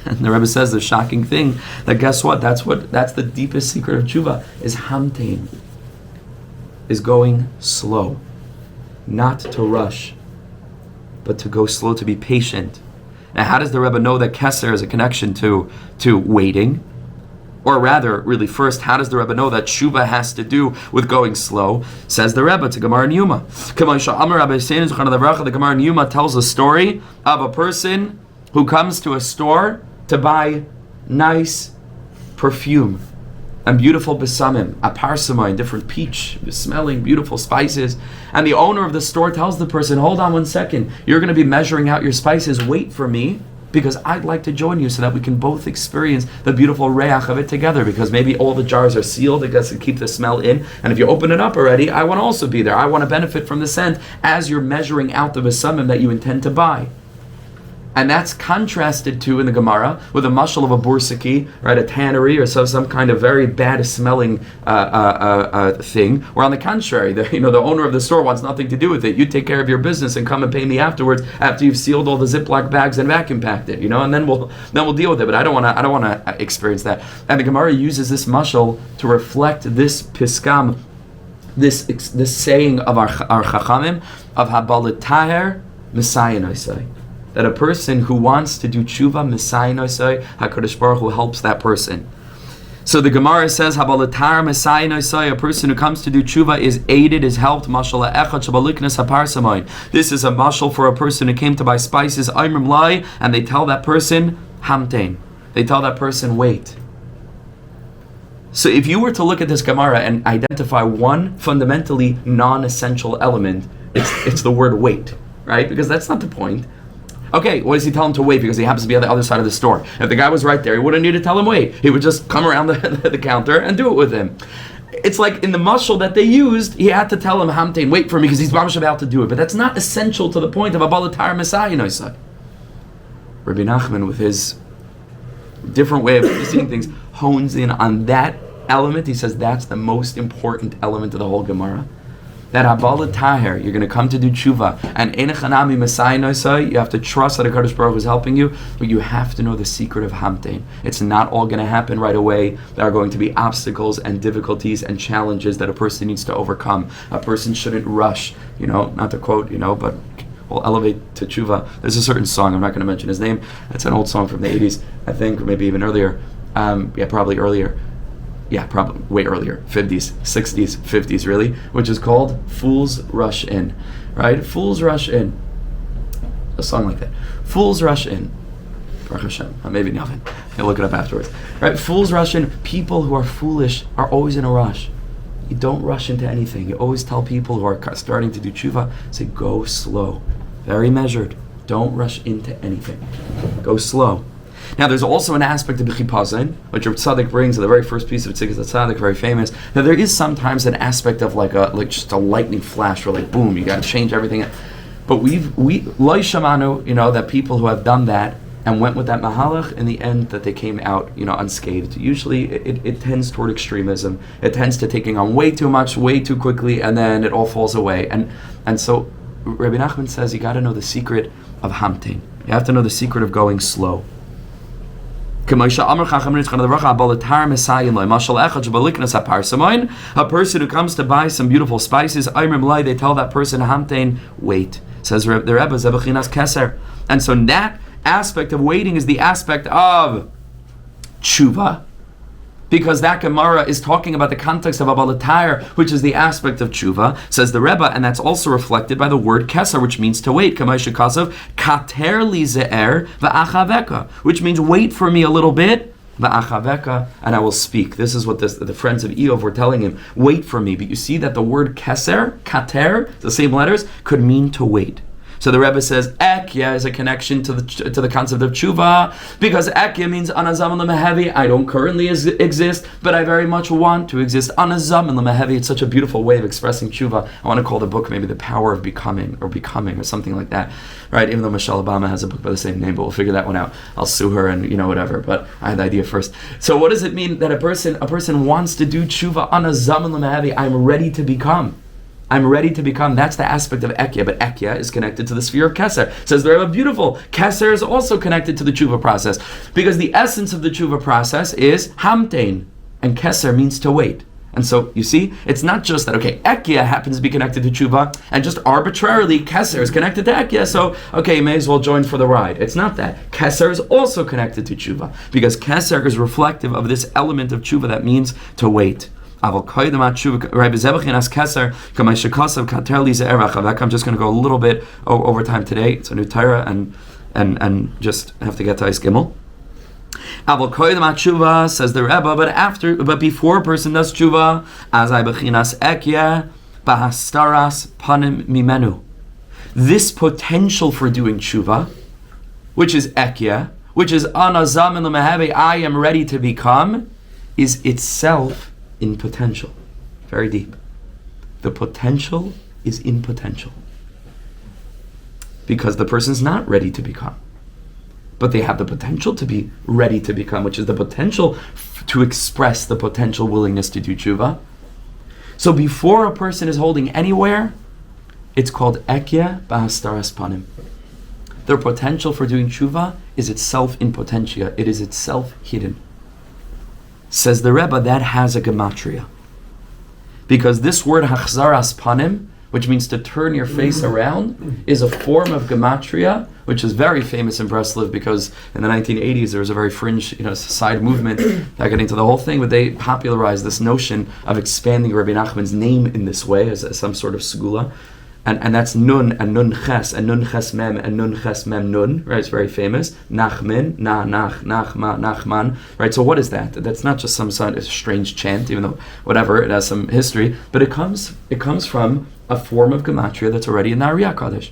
And the Rebbe says the shocking thing that guess what? That's the deepest secret of tshuva is hamtein, is going slow, not to rush, but to go slow, to be patient. Now, how does the Rebbe know that keser is a connection to waiting? Or rather, really first, how does the Rebbe know that tshuva has to do with going slow? Says the Rebbe to Moharan Yoma. The Moharan Yoma tells a story of a person who comes to a store to buy nice perfume and beautiful besamim, aparsamai, different peach, smelling beautiful spices. And the owner of the store tells the person, hold on 1 second, you're going to be measuring out your spices, wait for me, because I'd like to join you so that we can both experience the beautiful reach of it together, because maybe all the jars are sealed, it gets to keep the smell in, and if you open it up already, I want to also be there. I want to benefit from the scent as you're measuring out the besamim that you intend to buy. And that's contrasted to in the Gemara with a mashal of a bursaki, right, a tannery or some kind of very bad smelling thing. Where on the contrary, the owner of the store wants nothing to do with it. You take care of your business and come and pay me afterwards after you've sealed all the Ziploc bags and vacuum packed it, and then we'll deal with it. But I don't want to experience that. And the Gemara uses this mashal to reflect this piskam, this saying of our chachamim of habalit taher Messiah Nosai. That a person who wants to do tshuva, Messiah Nosai, HaKadosh Baruch Hu helps that person. So the Gemara says, Habalatar Messiah Nosai, a person who comes to do tshuva is aided, is helped. Mashal echad shabaliknas haparsamoin. This is a mashal for a person who came to buy spices, Aimrim Lai, and they tell that person, Hamtein. They tell that person, wait. So if you were to look at this Gemara and identify one fundamentally non-essential element, it's the word wait, right? Because that's not the point. Okay, what does he tell him to wait? Because he happens to be on the other side of the store. If the guy was right there, he wouldn't need to tell him wait. He would just come around the counter and do it with him. It's like in the mashal that they used, he had to tell him, Hamtein, wait for me, because he's mamash about to do it. But that's not essential to the point of Abalatar Messiah Nosai. Rebbe Nachman, with his different way of seeing things, hones in on that element. He says that's the most important element of the whole Gemara. That Habala Taher, you're going to come to do tshuva, and Enechanami Messiah Nosai, you have to trust that HaKadosh Baruch Hu is helping you, but you have to know the secret of Hamtein. It's not all going to happen right away. There are going to be obstacles and difficulties and challenges that a person needs to overcome. A person shouldn't rush, not to quote, but will elevate to Chuva. There's a certain song, I'm not going to mention his name. It's an old song from the 80s, I think, or maybe even earlier. Probably earlier. Yeah, probably way earlier. 50s, 60s, 50s, really, which is called Fools Rush In. Right? Fools Rush In. A song like that. Fools Rush In. Baruch Hashem. Maybe nothing. You'll look it up afterwards. Right? Fools rush in. People who are foolish are always in a rush. You don't rush into anything. You always tell people who are starting to do tshuva, say, go slow. Very measured. Don't rush into anything. Go slow. Now, there's also an aspect of B'chipazin, which Reb Tzaddik brings in the very first piece of Tzidkas Tzaddik, very famous, that there is sometimes an aspect of like just a lightning flash, where like, boom, you got to change everything. But we Lo Shamanu, that people who have done that and went with that mahalach, in the end, that they came out, unscathed. Usually, it tends toward extremism. It tends to taking on way too much, way too quickly, and then it all falls away. And so, Rebbe Nachman says you got to know the secret of hamtein. You have to know the secret of going slow. A person who comes to buy some beautiful spices, they tell that person, hamtein, wait. Says the Rebbe, zebechinas keser. And so that aspect of waiting is the aspect of Chuva, because that Gemara is talking about the context of abalatar, which is the aspect of Chuva, says the Rebbe, and that's also reflected by the word keser, which means to wait. Kater li ze'er va'achaveka, which means wait for me a little bit, va'achaveka, and I will speak. This is what the friends of Eov were telling him, wait for me. But you see that the word keser, kater, the same letters, could mean to wait. So the Rebbe says Ekya is a connection to the concept of Chuva, because Ekya means Anazam and Lemahevi. I don't currently exist, but I very much want to exist. Anazam and Lemahevi. It's such a beautiful way of expressing Chuva. I want to call the book maybe The Power of Becoming or something like that. Right? Even though Michelle Obama has a book by the same name, but we'll figure that one out. I'll sue her and whatever. But I had the idea first. So what does it mean that a person wants to do Chuva? Anazam and Lemahevi. I'm ready to become. I'm ready to become. That's the aspect of Ekya, but Ekya is connected to the sphere of Keser. Says the Rebbe, beautiful. Keser is also connected to the Chuva process, because the essence of the Chuva process is hamtein, and Keser means to wait. And so, you see, it's not just that, Ekya happens to be connected to Chuva, and just arbitrarily Keser is connected to Ekya, so, you may as well join for the ride. It's not that. Keser is also connected to Chuva, because Keser is reflective of this element of Chuva that means to wait. I'm just going to go a little bit over time today. It's a new Torah, and just have to get to Eis Gimel. Says the Rebbe, but before a person does Chuva, as I bechinas ekya bahastaras panim mimenu. This potential for doing Chuva, which is ekya, which is anazam and l'mehavi, I am ready to become, is itself in potential. Very deep. The potential is in potential. Because the person's not ready to become. But they have the potential to be ready to become, which is the potential to express the potential willingness to do tshuva. So before a person is holding anywhere, it's called ekya bahastaras panim. Their potential for doing tshuva is itself in potentia. It is itself hidden. Says the Rebbe, that has a gematria. Because this word hachzaras panim, which means to turn your face around, is a form of gematria, which is very famous in Breslov, because in the 1980s there was a very fringe, side movement that got into the whole thing, but they popularized this notion of expanding Rebbe Nachman's name in this way as some sort of segula. And that's nun and nun ches and nun ches mem and nun ches mem nun, right? It's very famous. Nachman, Nachman, right? So what is that? That's not just some sort of strange chant, even though whatever, it has some history, but it comes from a form of gematria that's already in the R Yaakov,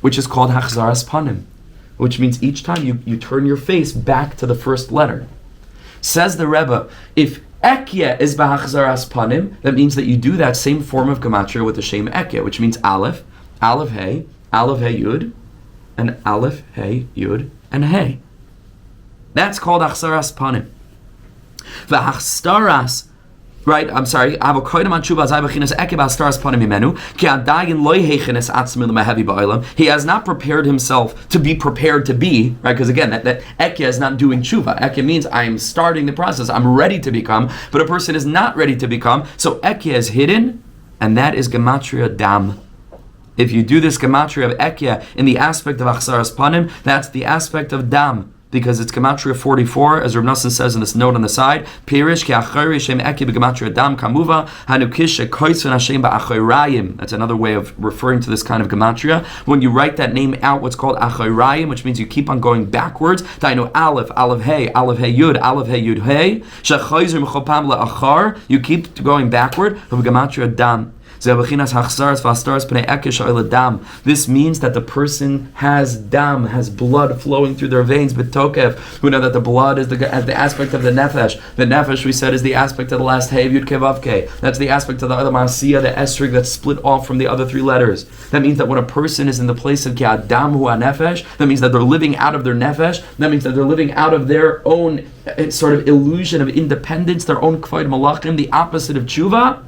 which is called hachzaras panim, which means each time you turn your face back to the first letter. Says the Rebbe, if Ekya is b'hachzaras panim, that means that you do that same form of gematria with the shem Ekya, which means Aleph, Aleph Hey, Yud, and Aleph Hey, Yud, and Hey. That's called hachzaras panim. V'hachstaras, right? I'm sorry. He has not prepared himself to be prepared to be, right? Because again, that ekya is not doing tshuva. Ekya means I'm starting the process. I'm ready to become, but a person is not ready to become. So ekya is hidden, and that is gematria dam. If you do this gematria of Ekya in the aspect of Achsaras Panim, that's the aspect of Dam, because it's gematria 44, as Rebbe Nachman says in this note on the side. Pirish ki achari shem Ekya b'gematria Dam kamuva hanukish koitsun Hashem ba'achorayim. That's another way of referring to this kind of gematria. When you write that name out, what's called achorayim, which means you keep on going backwards. Dainu aleph, aleph hey yud, aleph hey yud hey. Shachayzer mechopam la'achar. You keep going backward of gematria Dam. This means that the person has dam, has blood flowing through their veins, b'tokev. We know that the blood is the aspect of the nefesh. The nefesh, we said, is the aspect of the last hey, yud, kevavke. That's the aspect of the other masiya, the esrig that's split off from the other three letters. That means that when a person is in the place of ki adam hu nefesh, that means that they're living out of their nefesh. That means that they're living out of their own sort of illusion of independence, their own kvayd malachim, the opposite of Chuva.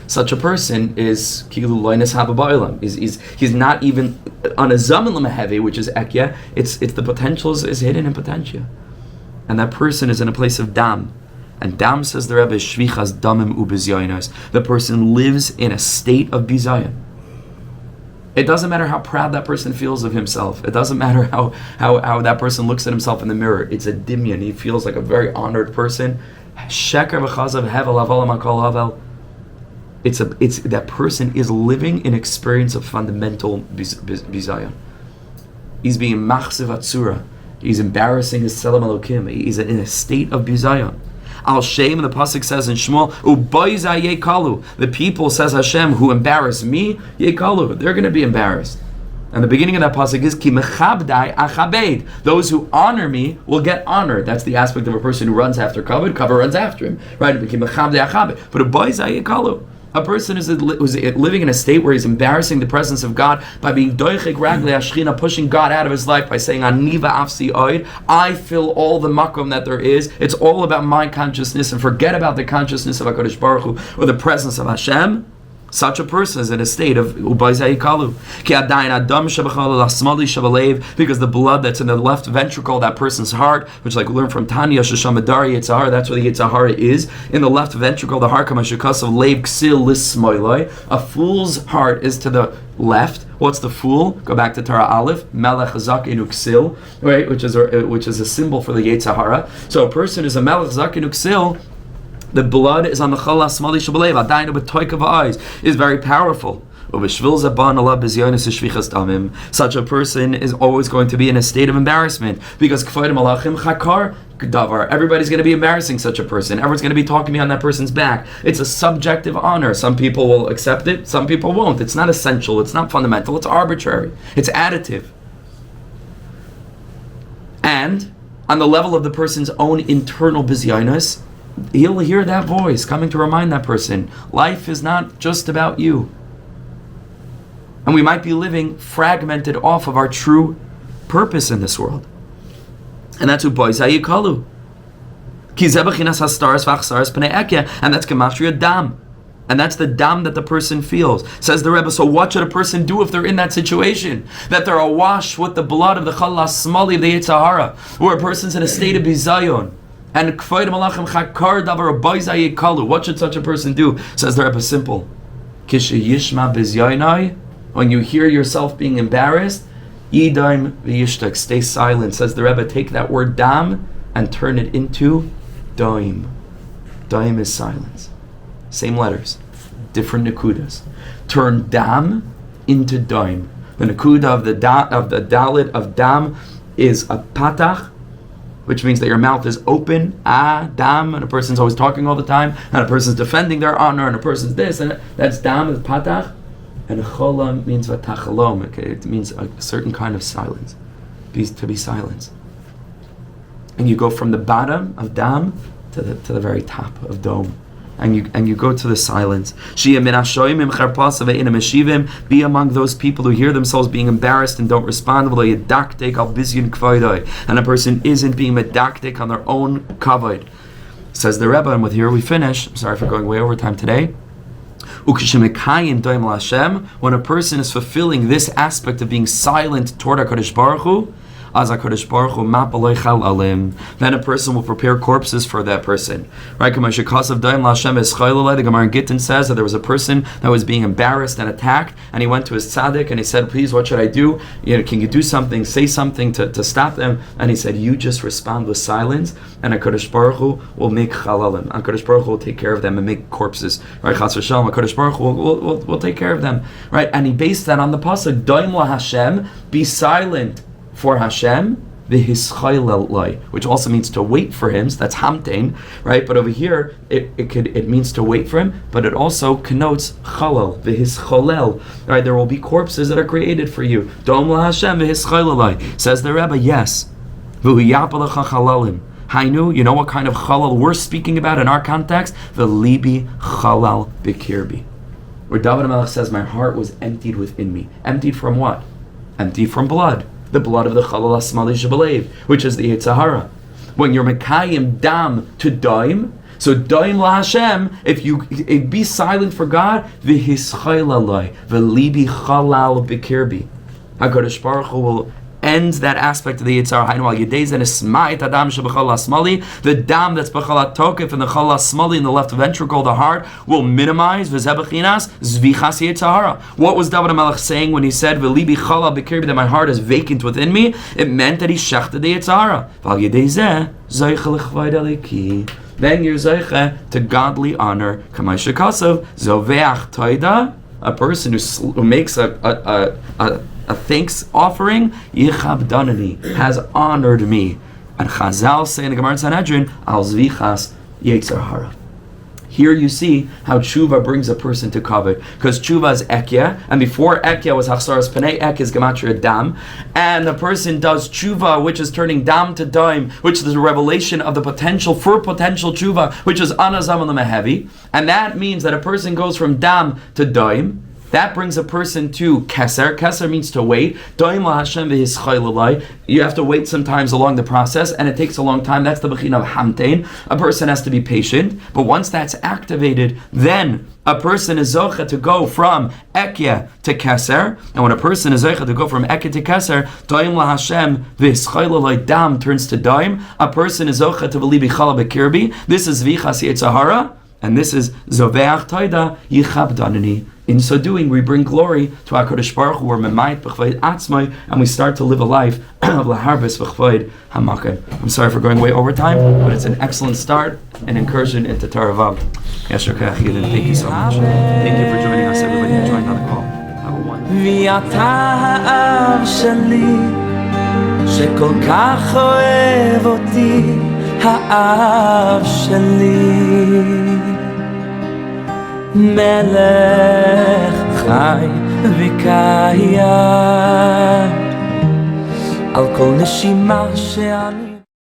Such a person is kilu loinus haba ba'olam. He's not even on a zaman l'mehevi, which is ekya. It's the potential is hidden in potentia, and that person is in a place of dam. And dam, says the Rebbe, shvichas damim ubizyonos. The person lives in a state of bizayon. It doesn't matter how proud that person feels of himself. It doesn't matter how that person looks at himself in the mirror. It's a dimyan. He feels like a very honored person. Sheker v'chazav hevel avalam akol havel. It's that person is living an experience of fundamental bizayon. He's being machziv atzura. He's embarrassing his selam elokim. He's in a state of bizayon. Al Shem, the pasuk says in Shmuel, u'boizah yekalu. The people, says Hashem, who embarrass me, yekalu. They're going to be embarrassed. And the beginning of that pasuk is ki mechabdai achabed. Those who honor me will get honored. That's the aspect of a person who runs after kavod. Kavod runs after him, right? Ki mechabdai achabed. But u'boizah yekalu. A person who's living in a state where he's embarrassing the presence of God by being doichik raglei hashchina, pushing God out of his life by saying aniva afsi oid, I fill all the makom that there is. It's all about my consciousness, and forget about the consciousness of HaKadosh Baruch Hu or the presence of Hashem. Such a person is in a state of ubayzai kalu. Because the blood that's in the left ventricle of that person's heart, which, like we learned from Tanya, Shashamadari Yitzhahara, that's where the Yitzhahara is. In the left ventricle, the heart, Kamashikasav Lev Ksil Lismoiloi. A fool's heart is to the left. What's the fool? Go back to Torah Aleph, Melech Zakin Uksil, right? Which is a symbol for the Yitzhahara. So a person is a Melech Zakin Uksil. The blood is on the chalas smali shabalev. Adayin with toikav eyes is very powerful. Such a person is always going to be in a state of embarrassment because everybody's going to be embarrassing such a person. Everyone's going to be talking behind that person's back. It's a subjective honor. Some people will accept it, some people won't. It's not essential, it's not fundamental, it's arbitrary, it's additive. And on the level of the person's own internal bizyonos, he'll hear that voice coming to remind that person, life is not just about you. And we might be living fragmented off of our true purpose in this world. And that's u'boizah yikalu. And that's gematria dam. And that's the dam that the person feels. Says the Rebbe, so what should a person do if they're in that situation? That they're awash with the blood of the chalas smali of the Yitzhahara, where a person's in a state of bizayon. And what should such a person do? Says the Rebbe, simple. When you hear yourself being embarrassed, yidaim v'yishtak, stay silent. Says the Rebbe, take that word dam and turn it into daim. Daim is silence. Same letters, different nakudas. Turn dam into daim. The nakuda of the dalit of dam is a patach, which means that your mouth is open, dam, and a person's always talking all the time, and a person's defending their honor, and a person's this, and that's dam, is patach. And cholam means vatachalom, okay? It means a certain kind of silence, to be silenced. And you go from the bottom of dam to the very top of dome. And you go to the silence. Be among those people who hear themselves being embarrassed and don't respond. And a person isn't being medaktik on their own kavod. Says the Rebbe, and with here we finish. I'm sorry for going way over time today. When a person is fulfilling this aspect of being silent toward HaKadosh Baruch Hu, then a person will prepare corpses for that person. Right? The Gemara in Gittin says that there was a person that was being embarrassed and attacked, and he went to his tzaddik and he said, please, what should I do? Can you do something, say something to stop them? And he said, you just respond with silence, and HaKadosh Baruch Hu will make chalalim. HaKadosh Baruch Hu will take care of them and make corpses. Right? Chas v'shalom, HaKadosh Baruch Hu will take care of them. Right? And he based that on the pasuk, Doim la Hashem, be silent for Hashem, which also means to wait for him. So that's hamtein, right? But over here, it means to wait for him, but it also connotes chalal, v'hischolel. Right? There will be corpses that are created for you. Dom la Hashem v'hischolelai. Says the Rebbe, yes. V'huyapalecha chalalim. Hainu, you know what kind of chalal we're speaking about in our context? The libi chalal bikirbi. Where David HaMelech says, my heart was emptied within me. Emptied from what? Emptied from blood. The blood of the chalal asmali shebelev, which is the Yetzer Hara. When you're mekayim dam to daim, so daim la Hashem, if be silent for God, v'hischaylalai, v'libi chalal bikirbi. HaKadosh Baruch Hu will end that aspect of the Yetzer Hara. The dam that's b'chalat tokef and the chalat smali in the left ventricle, the heart, will minimize v'zebechinas zvichas Yetzer Hara. What was David HaMelech saying when he said v'libi chalal b'kirbi, that my heart is vacant within me? It meant that he shechted the Yetzer Hara. Then you're zeiche to godly honor. Kamay shekasav zoveach toida, a person who makes a thanks offering, Yichabdanani, has honored me. And Chazal say in the Gemara Sanhedrin, Al Zvichas Yetzer Hara. Here you see how Chuva brings a person to kavod, because Chuva is Ekya, and before Ekya was Hachsaras Panei, Ek is Gematria Dam, and the person does Chuva, which is turning Dam to Daim, which is a revelation of the potential for potential Chuva, which is Anazam and Mehevi, and that means that a person goes from Dam to Daim. That brings a person to Keser. Keser means to wait. You have to wait sometimes along the process, and it takes a long time. That's the Bechina of Hamtein. A person has to be patient. But once that's activated, then a person is Zocha to go from Ekya to Keser. And when a person is Zocha to go from Ekya to Keser, Daim la Hashem, v'hischaylalai dam turns to Daim. A person is Zocha to V'libi chala b'kirbi. This is Vichas Yetzer Hara. And this is Zoveach Toida Yichabdanani. In so doing, we bring glory to HaKadosh Baruch Hu, we're memayit b'chvaid atzmai, and we start to live a life of laharbis b'chvaid hamakan. I'm sorry for going way over time, but it's an excellent start, an incursion into Torah Vav. Yeshua Kehal Yedidim, thank you so much. Thank you for joining us, everybody who joined on the call. Have a wonderful day. מלך חי וקיים על כל נשימה שאני